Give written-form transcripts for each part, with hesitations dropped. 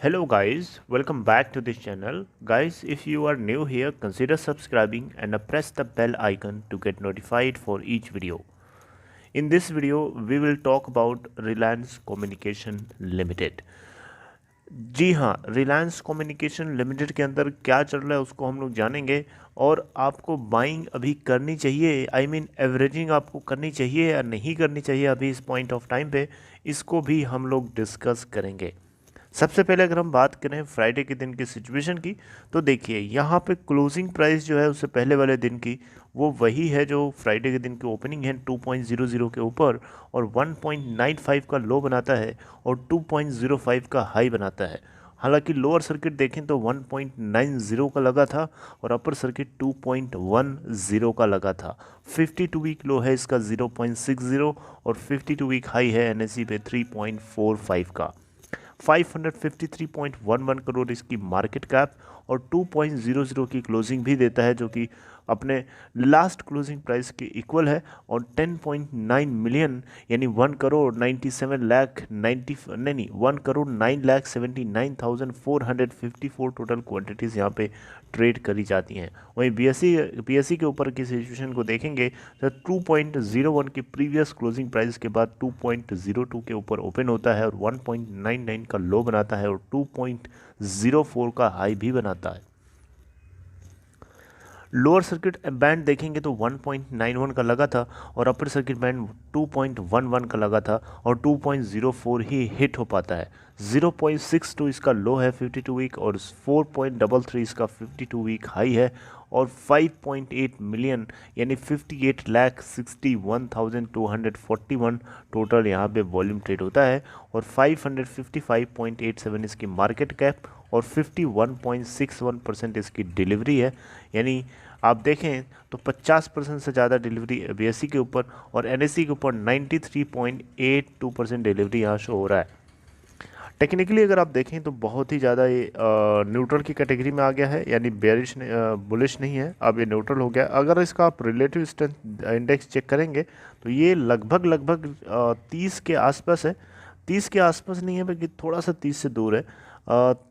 Hello guys, welcome back to this channel. Guys, if you are new here, consider subscribing and press the bell icon to get notified for each video. In this video, we will talk about Reliance Communication Limited. जी हाँ, Reliance communication limited के अंदर क्या चल रहा है उसको हम लोग जानेंगे और आपको बाइंग अभी करनी चाहिए, आई मीन एवरेजिंग आपको करनी चाहिए या नहीं करनी चाहिए अभी इस पॉइंट ऑफ टाइम पे, इसको भी हम लोग डिस्कस करेंगे। सबसे पहले अगर हम बात करें फ्राइडे के दिन की सिचुएशन की, तो देखिए यहाँ पे क्लोजिंग प्राइस जो है उससे पहले वाले दिन की वो वही है जो फ्राइडे के दिन की ओपनिंग है 2.00 के ऊपर और 1.95 का लो बनाता है और 2.05 का हाई बनाता है। हालांकि लोअर सर्किट देखें तो 1.90 का लगा था और अपर सर्किट 2.10 का लगा था। 52 वीक लो है इसका 0.60 और 52 वीक हाई है एनएसई पे 3.45 का। 553.11 करोड़ इसकी मार्केट कैप और 2.00 की क्लोजिंग भी देता है, जो कि अपने लास्ट क्लोजिंग प्राइस के इक्वल है। और 10.9 मिलियन यानी 1 करोड़ 97 लाख 90 नहीं 1 करोड़ 9 लाख 79,454 टोटल क्वांटिटीज़ यहाँ पे ट्रेड करी जाती हैं। वहीं बीएसई के ऊपर की सिचुएशन को देखेंगे तो 2.01 की प्रीवियस क्लोजिंग प्राइस के बाद 2.02 के ऊपर ओपन होता है और 1.99 का लो बनाता है और 2.04 का हाई भी बनाता है। लोअर सर्किट बैंड देखेंगे तो 1.91 का लगा था और अपर सर्किट बैंड 2.11 का लगा था और 2.04 ही हिट हो पाता है। 0.62 इसका लो है 52 वीक और 4.33 इसका 52 वीक हाई है और 5.8 मिलियन यानी 58,61,241 टोटल यहाँ पे वॉल्यूम ट्रेड होता है और 555.87 इसकी मार्केट कैप और 51.61% इसकी डिलीवरी है। यानी आप देखें तो 50% से ज़्यादा डिलीवरी बीएसई के ऊपर और एनएसई के ऊपर 93.82% डिलीवरी यहाँ शो हो रहा है। टेक्निकली अगर आप देखें तो बहुत ही ज़्यादा ये न्यूट्रल की कैटेगरी में आ गया है, यानी बेरिश बुलिश नहीं है, अब ये न्यूट्रल हो गया। अगर इसका आप रिलेटिव स्ट्रेंथ इंडेक्स चेक करेंगे तो ये लगभग 30 के आसपास है। 30 के आसपास नहीं है बल्कि थोड़ा सा 30 से दूर है।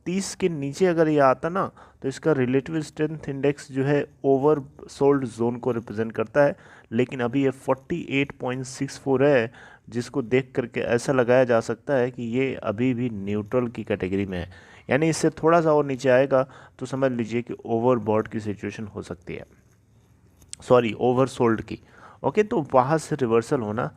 30 के नीचे अगर ये आता ना तो इसका रिलेटिव स्ट्रेंथ इंडेक्स जो है ओवर सोल्ड जोन को रिप्रेजेंट करता है, लेकिन अभी ये 48.64 है, जिसको देख करके ऐसा लगाया जा सकता है कि ये अभी भी न्यूट्रल की कैटेगरी में है। यानी इससे थोड़ा सा और नीचे आएगा तो समझ लीजिए कि ओवरबॉट की सिचुएशन हो सकती है, सॉरी ओवर सोल्ड की। ओके, तो वहाँ से रिवर्सल होना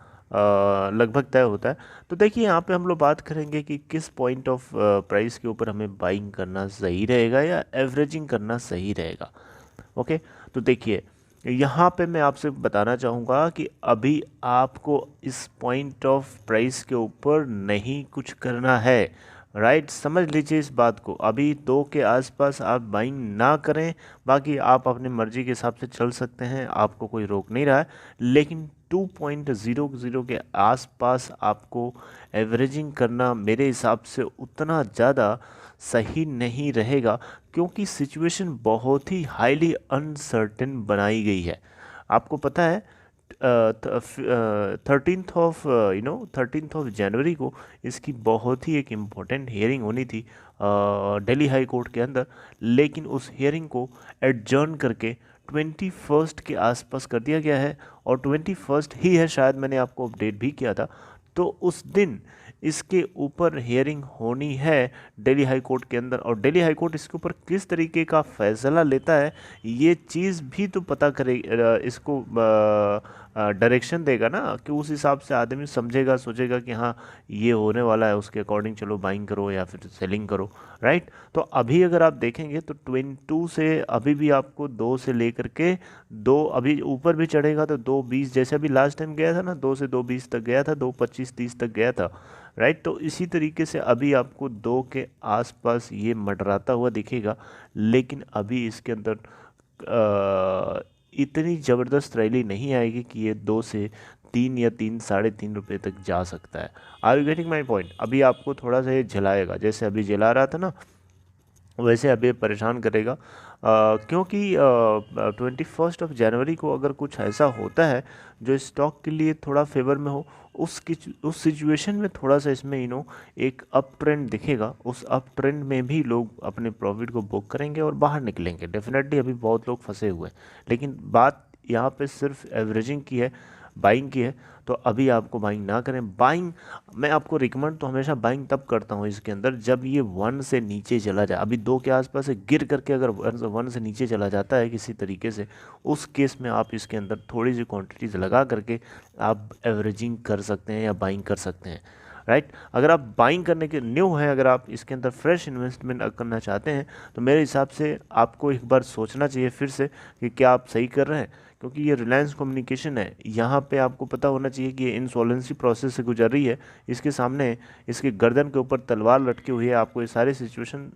लगभग तय होता है। तो देखिए यहाँ पे हम लोग बात करेंगे कि किस पॉइंट ऑफ प्राइस के ऊपर हमें बाइंग करना सही रहेगा या एवरेजिंग करना सही रहेगा। ओके, तो देखिए यहाँ पे मैं आपसे बताना चाहूँगा कि अभी आपको इस पॉइंट ऑफ प्राइस के ऊपर नहीं कुछ करना है। राइट, समझ लीजिए इस बात को। अभी 2 के आसपास आप बाइंग ना करें, बाकी आप अपनी मर्ज़ी के हिसाब से चल सकते हैं, आपको कोई रोक नहीं रहा है। लेकिन 2.00 के आसपास आपको एवरेजिंग करना मेरे हिसाब से उतना ज़्यादा सही नहीं रहेगा, क्योंकि सिचुएशन बहुत ही हाईली अनसर्टेन बनाई गई है। आपको पता है 13th ऑफ जनवरी को इसकी बहुत ही एक इम्पोर्टेंट हियरिंग होनी थी दिल्ली हाई कोर्ट के अंदर, लेकिन उस हियरिंग को एडजर्न करके 21 के आसपास कर दिया गया है और 21 ही है, शायद मैंने आपको अपडेट भी किया था। तो उस दिन इसके ऊपर हियरिंग होनी है दिल्ली हाई कोर्ट के अंदर, और दिल्ली हाई कोर्ट इसके ऊपर किस तरीके का फैसला लेता है ये चीज़ भी तो पता करे, इसको डायरेक्शन देगा ना, कि उस हिसाब से आदमी समझेगा, सोचेगा कि हाँ ये होने वाला है, उसके अकॉर्डिंग चलो बाइंग करो या फिर सेलिंग करो। राइट, तो अभी अगर आप देखेंगे तो 22 से अभी भी आपको 2 से लेकर के 2 अभी ऊपर भी चढ़ेगा तो 2.20, जैसे अभी लास्ट टाइम गया था ना 2 से 2.20 तक गया था, 2.25-30 तक गया था। राइट, तो इसी तरीके से अभी आपको 2 के आसपास ये मंडराता हुआ दिखेगा, लेकिन अभी इसके अंदर इतनी ज़बरदस्त रैली नहीं आएगी कि ये 2 से 3 या 3-3.5 रुपये तक जा सकता है। Are you getting my point? अभी आपको थोड़ा सा ये झिलाएगा, जैसे अभी झिला रहा था ना, वैसे अब ये परेशान करेगा, क्योंकि 21 जनवरी को अगर कुछ ऐसा होता है जो स्टॉक के लिए थोड़ा फेवर में हो, उस सिचुएशन में थोड़ा सा इसमें एक अप ट्रेंड दिखेगा। उस अप ट्रेंड में भी लोग अपने प्रॉफिट को बुक करेंगे और बाहर निकलेंगे। डेफिनेटली अभी बहुत लोग फंसे हुए हैं, लेकिन बात यहाँ पे सिर्फ एवरेजिंग की है, बाइंग की है। तो अभी आपको बाइंग ना करें। बाइंग मैं आपको रिकमेंड तो हमेशा बाइंग तब करता हूँ इसके अंदर, जब ये 1 से नीचे चला जाए। अभी 2 के आसपास से गिर करके अगर 1 से नीचे चला जाता है किसी तरीके से, उस केस में आप इसके अंदर थोड़ी सी क्वांटिटीज लगा करके आप एवरेजिंग कर सकते हैं या बाइंग कर सकते हैं। राइट, अगर आप बाइंग करने के न्यू हैं, अगर आप इसके अंदर फ्रेश इन्वेस्टमेंट करना चाहते हैं, तो मेरे हिसाब से आपको एक बार सोचना चाहिए फिर से कि क्या आप सही कर रहे हैं। क्योंकि ये रिलायंस कम्युनिकेशन है, यहाँ पे आपको पता होना चाहिए कि ये इंसॉल्वेंसी प्रोसेस से गुजर रही है। इसके सामने इसके गर्दन के ऊपर तलवार लटकी हुई है। आपको ये सारी सिचुएशन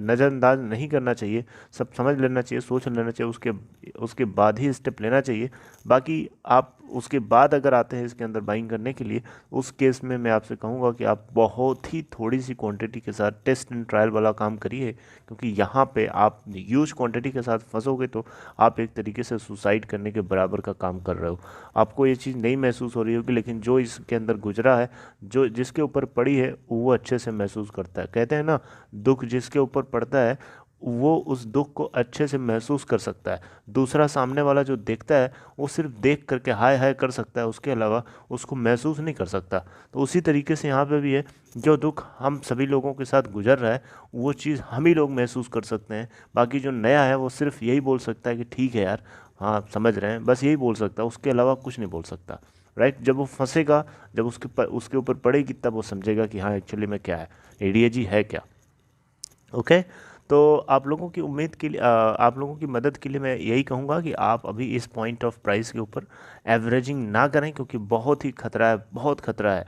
नज़रअंदाज नहीं करना चाहिए, सब समझ लेना चाहिए, सोच लेना चाहिए, उसके बाद ही स्टेप लेना चाहिए। बाकी आप उसके बाद अगर आते हैं इसके अंदर बाइंग करने के लिए, उस केस में मैं आपसे कहूँगा कि आप बहुत ही थोड़ी सी क्वांटिटी के साथ टेस्ट एंड ट्रायल वाला काम करिए। क्योंकि यहाँ पे आप ह्यूज क्वांटिटी के साथ फंसोगे तो आप एक तरीके से सुसाइड करने के बराबर का काम कर रहे हो। आपको ये चीज़ नहीं महसूस हो रही होगी, लेकिन जो इसके अंदर गुजरा है, जो जिसके ऊपर पड़ी है, वो अच्छे से महसूस करता है। कहते हैं ना, दुख जिसके ऊपर पड़ता है वो उस दुख को अच्छे से महसूस कर सकता है। दूसरा सामने वाला जो देखता है वो सिर्फ देख करके हाय हाय कर सकता है, उसके अलावा उसको महसूस नहीं कर सकता। तो उसी तरीके से यहाँ पे भी है, जो दुख हम सभी लोगों के साथ गुजर रहा है वो चीज़ हम ही लोग महसूस कर सकते हैं। बाकी जो नया है वो सिर्फ यही बोल सकता है कि ठीक है यार, हाँ समझ रहे हैं, बस यही बोल सकता है, उसके अलावा कुछ नहीं बोल सकता। राइट, जब वो फंसेगा, जब उसके ऊपर पड़ेगी, तब वो समझेगा कि हाँ एक्चुअली में क्या है, एडीएजी है क्या। ओके, तो आप लोगों की उम्मीद के लिए आप लोगों की मदद के लिए मैं यही कहूँगा कि आप अभी इस पॉइंट ऑफ प्राइस के ऊपर एवरेजिंग ना करें, क्योंकि बहुत ही खतरा है, बहुत खतरा है।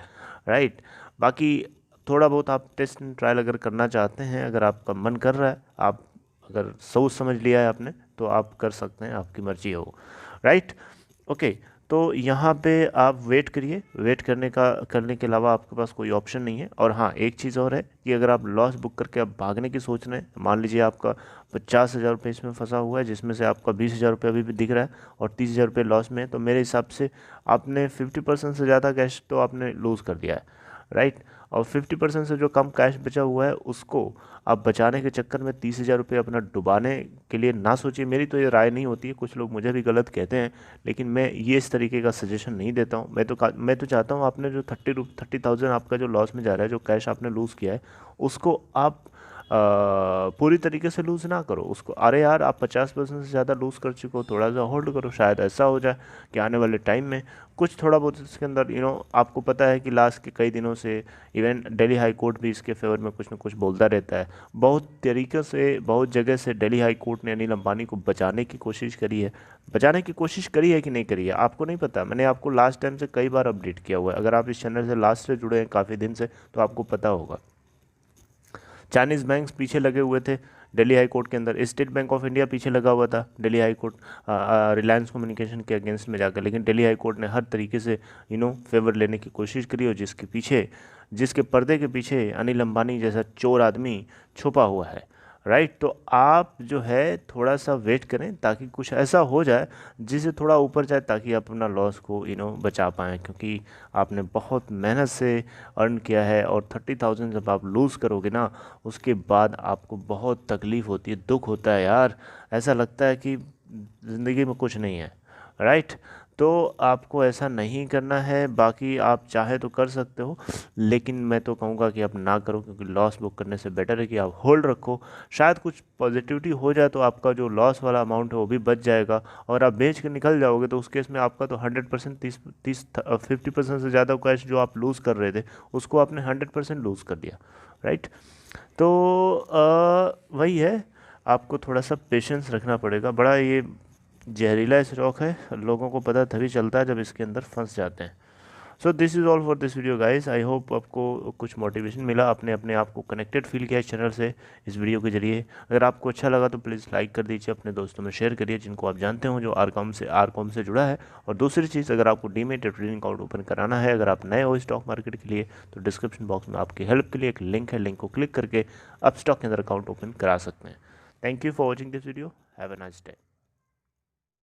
राइट, बाकी थोड़ा बहुत आप टेस्ट एंड ट्रायल अगर करना चाहते हैं, अगर आपका मन कर रहा है, आप अगर सोच समझ लिया है आपने, तो आप कर सकते हैं, आपकी मर्जी है वो। राइट, ओके, तो यहाँ पे आप वेट करिए। वेट करने के अलावा आपके पास कोई ऑप्शन नहीं है। और हाँ, एक चीज़ और है कि अगर आप लॉस बुक करके आप भागने की सोच रहे हैं, मान लीजिए आपका 50,000 रुपये इसमें फंसा हुआ है, जिसमें से आपका 20,000 रुपये अभी भी दिख रहा है और 30,000 रुपये लॉस में है, तो मेरे हिसाब से आपने 50% से ज़्यादा कैश तो आपने लूज़ कर दिया है। राइट, और 50% से जो कम कैश बचा हुआ है उसको आप बचाने के चक्कर में 30,000 रुपये अपना डुबाने के लिए ना सोचिए। मेरी तो ये राय नहीं होती है, कुछ लोग मुझे भी गलत कहते हैं, लेकिन मैं ये इस तरीके का सजेशन नहीं देता हूँ। मैं तो चाहता हूँ आपने जो 30,000 आपका जो लॉस में जा रहा है, जो कैश आपने लूज़ किया है, उसको आप पूरी तरीके से लूज़ ना करो उसको। अरे यार, आप 50% से ज़्यादा लूज़ कर चुके हो, थोड़ा सा होल्ड करो। शायद ऐसा हो जाए कि आने वाले टाइम में कुछ थोड़ा बहुत इसके अंदर आपको पता है कि लास्ट के कई दिनों से इवन दिल्ली हाई कोर्ट भी इसके फेवर में कुछ ना कुछ बोलता रहता है। बहुत तरीके से, बहुत जगह से दिल्ली हाई कोर्ट ने अनिल अंबानी को बचाने की कोशिश करी है। बचाने की कोशिश करी है कि नहीं करी है आपको नहीं पता, मैंने आपको लास्ट टाइम से कई बार अपडेट किया हुआ है। अगर आप इस चैनल से लास्ट से जुड़े हैं काफ़ी दिन से, तो आपको पता होगा। चाइनीज़ बैंक्स पीछे लगे हुए थे दिल्ली हाई कोर्ट के अंदर, स्टेट बैंक ऑफ इंडिया पीछे लगा हुआ था Delhi high court Reliance communication के अगेंस्ट में जाकर, लेकिन दिल्ली हाई कोर्ट ने हर तरीके से फेवर लेने की कोशिश करी, और जिसके पर्दे के पीछे अनिल अंबानी जैसा चोर आदमी छुपा हुआ है। राइट, तो आप जो है थोड़ा सा वेट करें ताकि कुछ ऐसा हो जाए जिससे थोड़ा ऊपर जाए, ताकि आप अपना लॉस को बचा पाएँ। क्योंकि आपने बहुत मेहनत से अर्न किया है, और 30,000 जब आप लूज़ करोगे ना, उसके बाद आपको बहुत तकलीफ़ होती है, दुख होता है यार। ऐसा लगता है कि ज़िंदगी में कुछ नहीं है। राइट, तो आपको ऐसा नहीं करना है। बाकी आप चाहे तो कर सकते हो, लेकिन मैं तो कहूँगा कि आप ना करो, क्योंकि लॉस बुक करने से बेटर है कि आप होल्ड रखो। शायद कुछ पॉजिटिविटी हो जाए तो आपका जो लॉस वाला अमाउंट है वो भी बच जाएगा, और आप बेच के निकल जाओगे, तो उस केस में आपका तो 100% 50% से ज़्यादा कैश जो आप लूज़ कर रहे थे उसको आपने 100% लूज़ कर दिया। राइट, तो वही है, आपको थोड़ा सा पेशेंस रखना पड़ेगा। बड़ा ये जहरीला स्टॉक है, लोगों को पता तभी चलता है जब इसके अंदर फंस जाते हैं। So this is all for this video guys. I hope आपको कुछ मोटिवेशन मिला, आपने अपने आप को कनेक्टेड फील किया इस चैनल से इस वीडियो के जरिए। अगर आपको अच्छा लगा तो प्लीज़ लाइक कर दीजिए, अपने दोस्तों में शेयर करिए जिनको आप जानते हो जो आरकॉम से जुड़ा है। और दूसरी चीज़, अगर आपको डीमेट या ट्रेडिंग अकाउंट ओपन कराना है, अगर आप नए हो स्टॉक मार्केट के लिए, तो डिस्क्रिप्शन बॉक्स में आपकी हेल्प के लिए एक लिंक है, लिंक को क्लिक करके आप स्टॉक के अंदर अकाउंट ओपन करा सकते हैं। Thank you for watching this video. Have a nice day.